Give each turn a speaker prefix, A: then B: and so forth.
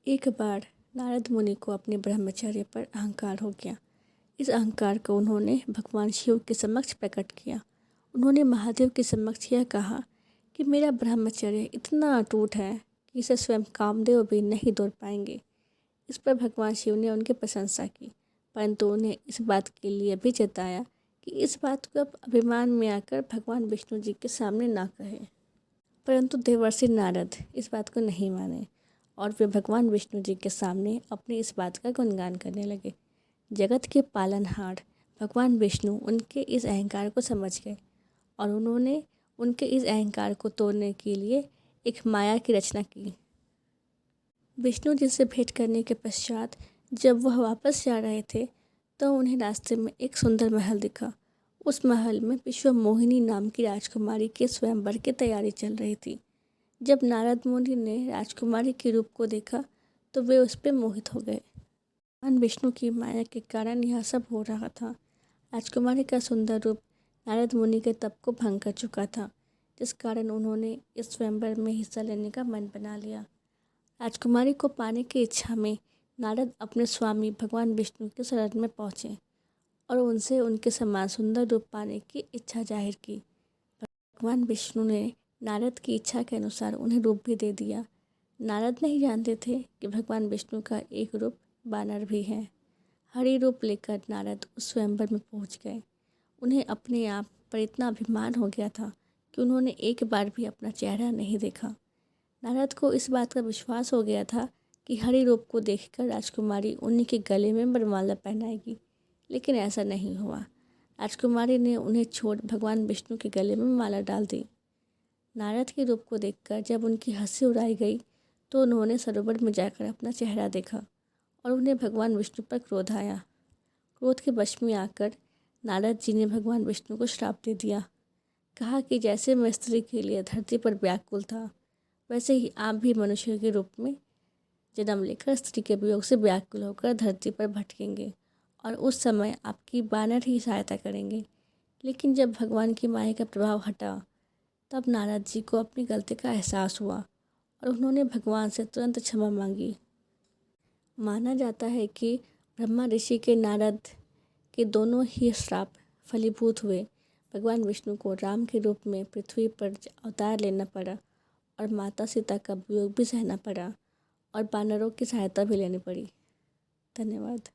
A: एक बार नारद मुनि को अपने ब्रह्मचर्य पर अहंकार हो गया। इस अहंकार को उन्होंने भगवान शिव के समक्ष प्रकट किया। उन्होंने महादेव के समक्ष यह कहा कि मेरा ब्रह्मचर्य इतना अटूट है कि इसे स्वयं कामदेव भी नहीं तोड़ पाएंगे। इस पर भगवान शिव ने उनकी प्रशंसा की, परंतु उन्हें इस बात के लिए भी चेताया कि इस बात को अब अभिमान में आकर भगवान विष्णु जी के सामने ना कहे। परंतु देवर्षि नारद इस बात को नहीं माने और वे भगवान विष्णु जी के सामने अपनी इस बात का गुणगान करने लगे। जगत के पालनहार भगवान विष्णु उनके इस अहंकार को समझ गए और उन्होंने उनके इस अहंकार को तोड़ने के लिए एक माया की रचना की। विष्णु जी से भेंट करने के पश्चात जब वह वापस जा रहे थे तो उन्हें रास्ते में एक सुंदर महल दिखा। उस महल में विश्व मोहिनी नाम की राजकुमारी के स्वयंवर की तैयारी चल रही थी। जब नारद मुनि ने राजकुमारी के रूप को देखा तो वे उस पर मोहित हो गए। भगवान विष्णु की माया के कारण यह सब हो रहा था। राजकुमारी का सुंदर रूप नारद मुनि के तप को भंग कर चुका था, जिस कारण उन्होंने इस स्वयंवर में हिस्सा लेने का मन बना लिया। राजकुमारी को पाने की इच्छा में नारद अपने स्वामी भगवान विष्णु के शरण में पहुँचे और उनसे उनके समान सुंदर रूप पाने की इच्छा जाहिर की। भगवान विष्णु ने नारद की इच्छा के अनुसार उन्हें रूप भी दे दिया। नारद नहीं जानते थे कि भगवान विष्णु का एक रूप बानर भी है। हरि रूप लेकर नारद उस स्वयंवर में पहुंच गए। उन्हें अपने आप पर इतना अभिमान हो गया था कि उन्होंने एक बार भी अपना चेहरा नहीं देखा। नारद को इस बात का विश्वास हो गया था कि हरि रूप को देखकर राजकुमारी उन्हीं के गले में वरमाला पहनाएगी, लेकिन ऐसा नहीं हुआ। राजकुमारी ने उन्हें छोड़ भगवान विष्णु के गले में माला डाल दी। नारद के रूप को देखकर जब उनकी हंसी उड़ाई गई तो उन्होंने सरोवर में जाकर अपना चेहरा देखा और उन्हें भगवान विष्णु पर क्रोध आया। क्रोध के वश में आकर नारद जी ने भगवान विष्णु को श्राप दे दिया। कहा कि जैसे मैं स्त्री के लिए धरती पर व्याकुल था, वैसे ही आप भी मनुष्य के रूप में जन्म लेकर स्त्री के वियोग से व्याकुल होकर धरती पर भटकेंगे और उस समय आपकी बानर ही सहायता करेंगे। लेकिन जब भगवान की माया का प्रभाव हटा तब नारद जी को अपनी गलती का एहसास हुआ और उन्होंने भगवान से तुरंत क्षमा मांगी। माना जाता है कि ब्रह्मा ऋषि के नारद के दोनों ही श्राप फलीभूत हुए। भगवान विष्णु को राम के रूप में पृथ्वी पर अवतार लेना पड़ा और माता सीता का वियोग भी सहना पड़ा और बानरों की सहायता भी लेनी पड़ी। धन्यवाद।